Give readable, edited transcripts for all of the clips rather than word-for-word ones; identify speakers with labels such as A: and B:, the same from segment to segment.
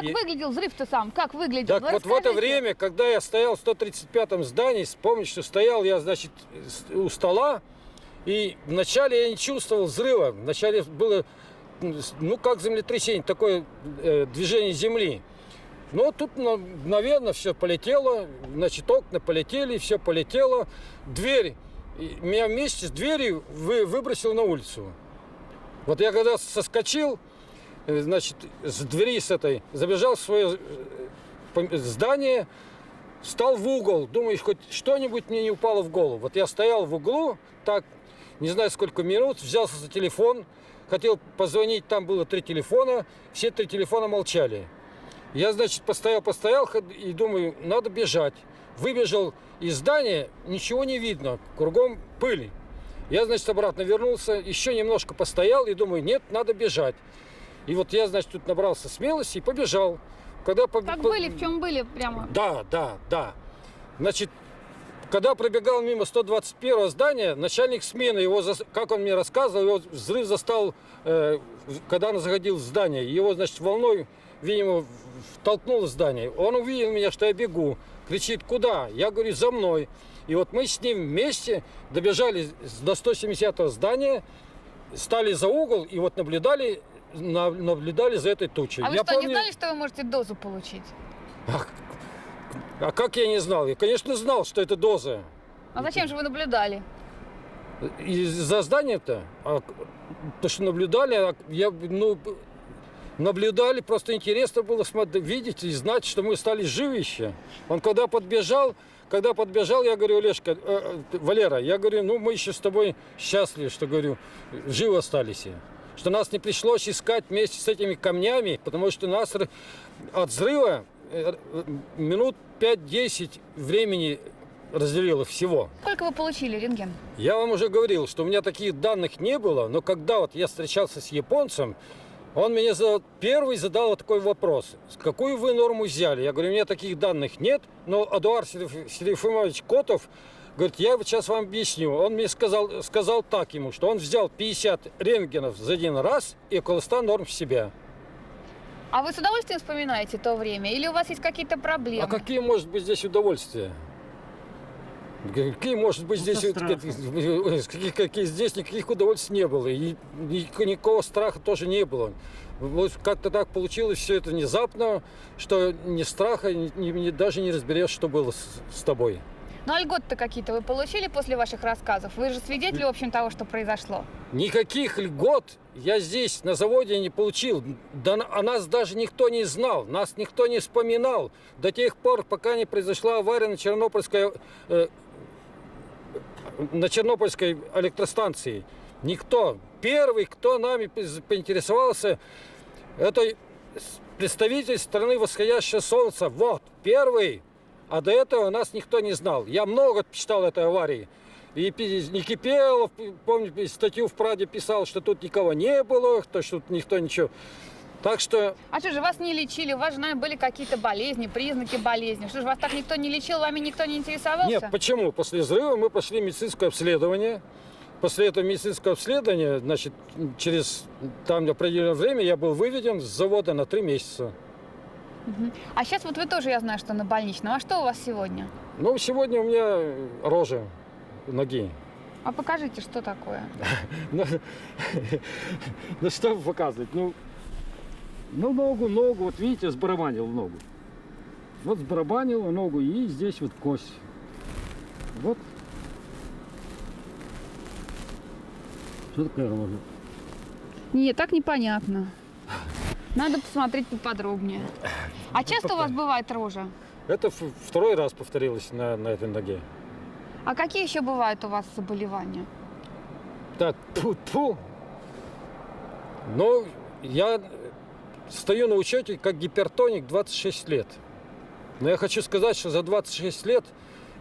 A: как выглядел взрыв-то сам? Как выглядел?
B: Так
A: Ну,
B: вот в это
A: расскажите.
B: время, когда я стоял в 135-м здании, помните, что стоял я, значит, у стола, и вначале я не чувствовал взрыва. Вначале было, ну, как землетрясение, такое движение земли. Но тут мгновенно все полетело, значит, окна полетели, все полетело. Дверь, меня вместе с дверью выбросил на улицу. Вот я когда соскочил, значит, с двери с этой, забежал в свое здание, встал в угол, думаю, хоть что-нибудь мне не упало в голову. Вот я стоял в углу, так, не знаю сколько минут, взялся за телефон, хотел позвонить, там было 3 телефона, все 3 телефона молчали. Я, значит, постоял и думаю, надо бежать. Выбежал из здания, ничего не видно, кругом пыль. Я, значит, обратно вернулся, еще немножко постоял и думаю, нет, надо бежать. И вот я, значит, тут набрался смелости и побежал. Когда
A: Как были, в чем были прямо?
B: Да. Значит, когда пробегал мимо 121-го здания, начальник смены, как он мне рассказывал, его взрыв застал, когда он заходил в здание. Его, значит, волной, видимо, втолкнул в здание. Он увидел меня, что я бегу, кричит, куда? Я говорю, за мной. И вот мы с ним вместе добежали до 170-го здания, стали за угол и вот наблюдали за этой тучей.
A: А вы что, не знали, что вы можете дозу получить?
B: А как я не знал? Я, конечно, знал, что это доза.
A: А зачем же вы наблюдали?
B: Из-за здания-то? То, что наблюдали, наблюдали, просто интересно было видеть и знать, что мы стали живы еще. Он когда подбежал, я говорю, Валера, я говорю, ну мы еще с тобой счастливы, что, говорю, живы остались. Что нас не пришлось искать вместе с этими камнями, потому что нас от взрыва минут 5-10 времени разделило всего.
A: Сколько вы получили рентген?
B: Я вам уже говорил, что у меня таких данных не было, но когда вот я встречался с японцем, он мне первый задал вот такой вопрос. Какую вы норму взяли? Я говорю, у меня таких данных нет, но Эдуард Серафимович Котов говорит, я сейчас вам объясню. Он мне сказал так ему, что он взял 50 рентгенов за один раз и около 100 норм в себя.
A: А вы с удовольствием вспоминаете то время? Или у вас есть какие-то проблемы?
B: А какие может быть здесь удовольствия? Какие может быть здесь, какие здесь никаких удовольствий не было. И никакого страха тоже не было. Вот как-то так получилось все это внезапно, что ни страха, даже не разберешь, что было с тобой.
A: Ну, а льготы-то какие-то вы получили после ваших рассказов? Вы же свидетели, в общем, того, что произошло.
B: Никаких льгот я здесь на заводе не получил. Да о нас даже никто не знал, нас никто не вспоминал. До тех пор, пока не произошла авария на Чернобыльской электростанции. Никто. Первый, кто нами поинтересовался, это представитель страны восходящего солнца. Вот, первый. А до этого нас никто не знал. Я много читал этой аварии. И Никипелов, помню, статью в Праде писал, что тут никого не было, что тут никто ничего. Так что...
A: А что же, вас не лечили? У вас же, наверное, были какие-то болезни, признаки болезни. Что же, вас так никто не лечил, вами никто не интересовался?
B: Нет, почему? После взрыва мы пошли в медицинское обследование. После этого медицинского обследования, значит, через там определенное время я был выведен с завода на 3 месяца.
A: А сейчас вот вы тоже, я знаю, что на больничном. А что у вас сегодня?
B: Ну, сегодня у меня рожа ноги.
A: А покажите, что такое?
B: Ну, что показывать? Ну, ногу, вот видите, сбарабанил ногу. Вот сбарабанил ногу, и здесь вот кость. Вот. Что такое рожа?
A: Нет, так непонятно. Надо посмотреть поподробнее. А часто у вас бывает рожа?
B: Это второй раз повторилось на этой ноге.
A: А какие еще бывают у вас заболевания?
B: Так, тьфу-тьфу. Но я стою на учете как гипертоник 26 лет. Но я хочу сказать, что за 26 лет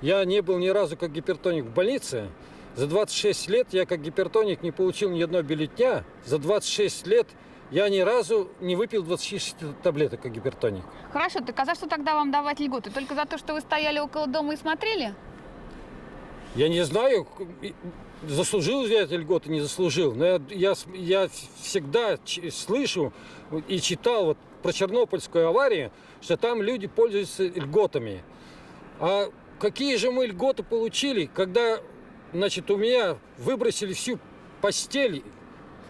B: я не был ни разу как гипертоник в больнице. За 26 лет я как гипертоник не получил ни одного бюллетня. За 26 лет я ни разу не выпил 26 таблеток как гипертоник.
A: Хорошо, так а за что тогда вам давать льготы? Только за то, что вы стояли около дома и смотрели?
B: Я не знаю, заслужил я эти льготы, не заслужил. Но я всегда слышу и читал вот про Чернобыльскую аварию, что там люди пользуются льготами. А какие же мы льготы получили, когда, значит, у меня выбросили всю постель,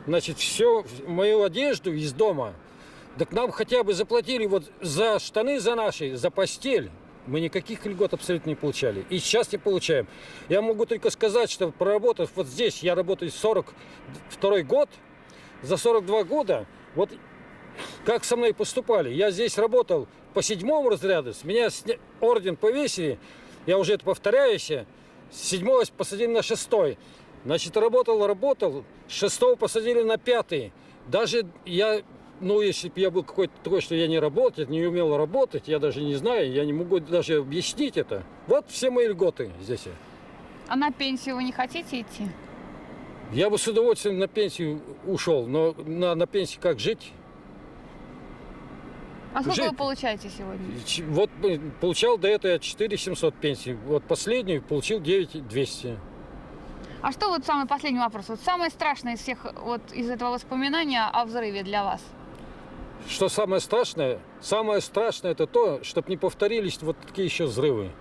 B: значит, всю мою одежду из дома. Так нам хотя бы заплатили вот за штаны за наши, за постель. Мы никаких льгот абсолютно не получали. И сейчас не получаем. Я могу только сказать, что проработав вот здесь, я работаю 42 год, за 42 года, вот как со мной поступали. Я здесь работал по 7 разряду, с меня орден повесили, я уже это повторяюсь, с 7 посадили на 6. Значит, работал, с 6 посадили на 5. Даже я... Ну, если бы я был какой-то такой, что я не работал, не умел работать, я даже не знаю, я не могу даже объяснить это. Вот все мои льготы здесь.
A: А на пенсию вы не хотите идти?
B: Я бы с удовольствием на пенсию ушел, но на пенсии как жить?
A: А сколько
B: Жить.
A: вы получаете сегодня?
B: Вот получал до этого я 4700 пенсий, вот последнюю получил 9200.
A: А что вот самый последний вопрос? Вот самое страшное из всех вот из этого воспоминания о взрыве для вас?
B: Что самое страшное? Самое страшное это то, чтобы не повторились вот такие еще взрывы.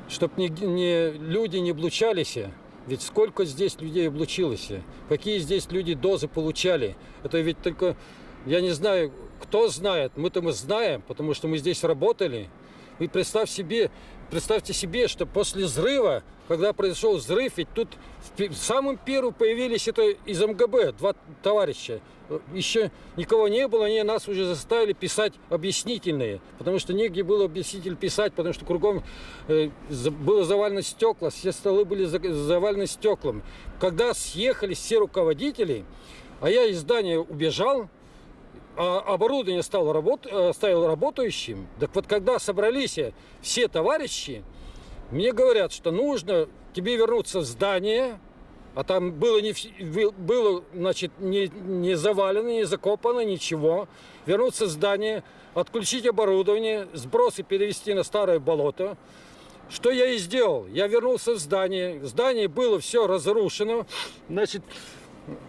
B: Чтобы люди не облучались. Ведь сколько здесь людей облучилось. Какие здесь люди дозы получали. Это ведь только, я не знаю, кто знает. Мы-то мы знаем, потому что мы здесь работали. И представьте себе, что после взрыва, когда произошел взрыв, ведь тут самым первым появились это из МГБ, 2 товарища. Еще никого не было, они нас уже заставили писать объяснительные, потому что негде было объяснитель писать, потому что кругом было завалено стекла, все столы были завалены стеклом. Когда съехались все руководители, а я из здания убежал, а оборудование оставил работающим. Так вот, когда собрались все товарищи, мне говорят, что нужно тебе вернуться в здание, а там было, значит, не завалено, не закопано, ничего. Вернуться в здание, отключить оборудование, сбросы перевести на старое болото. Что я и сделал. Я вернулся в здание. В здании было все разрушено. Значит,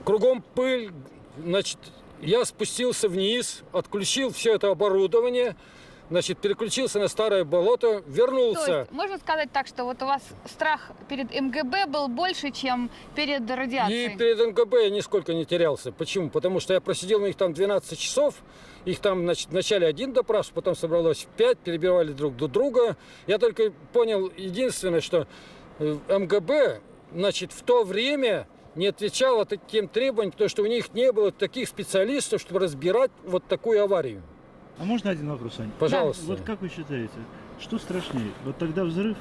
B: кругом пыль, значит, я спустился вниз, отключил все это оборудование, значит, переключился на старое болото, вернулся.
A: То есть, можно сказать так, что вот у вас страх перед МГБ был больше, чем перед радиацией?
B: И перед МГБ я нисколько не терялся. Почему? Потому что я просидел у них там 12 часов, их там, значит, вначале один допрашивал, потом собралось 5, перебивали друг друга. Я только понял единственное, что МГБ, значит, в то время не отвечала таким требованиям, потому что у них не было таких специалистов, чтобы разбирать вот такую аварию.
C: А можно один вопрос, Ань?
B: Пожалуйста.
C: Вот как вы считаете, что страшнее, вот тогда взрыв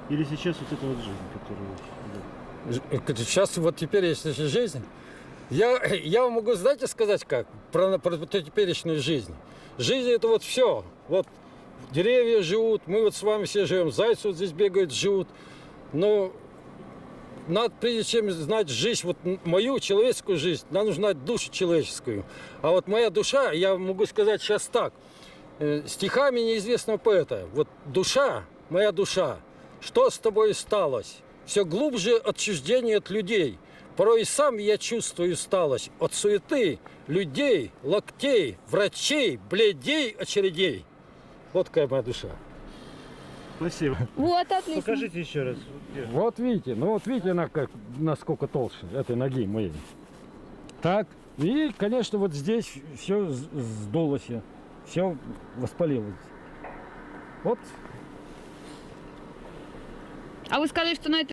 C: или сейчас вот эта вот жизнь, которую...
B: Сейчас вот теперь есть жизнь. Я вам могу, знаете, сказать как? Про теперешнюю жизнь. Жизнь это вот все. Вот деревья живут, мы вот с вами все живем, зайцы вот здесь бегают, живут. Но надо, прежде чем знать жизнь, вот мою человеческую жизнь, надо нужно знать душу человеческую. А вот моя душа, я могу сказать сейчас так, стихами неизвестного поэта. Вот душа, моя душа, что с тобой сталось? Все глубже отчуждение от людей. Порой и сам я чувствую усталость от суеты, людей, локтей, врачей, бледей, очередей. Вот какая моя душа.
C: Спасибо.
A: Вот, отлично.
C: Покажите еще раз.
B: Вот видите, ну вот видите, она как, насколько толще этой ноги моей. Так, и, конечно, вот здесь все сдулось, все воспалилось. Вот.
A: А вы сказали, что на этой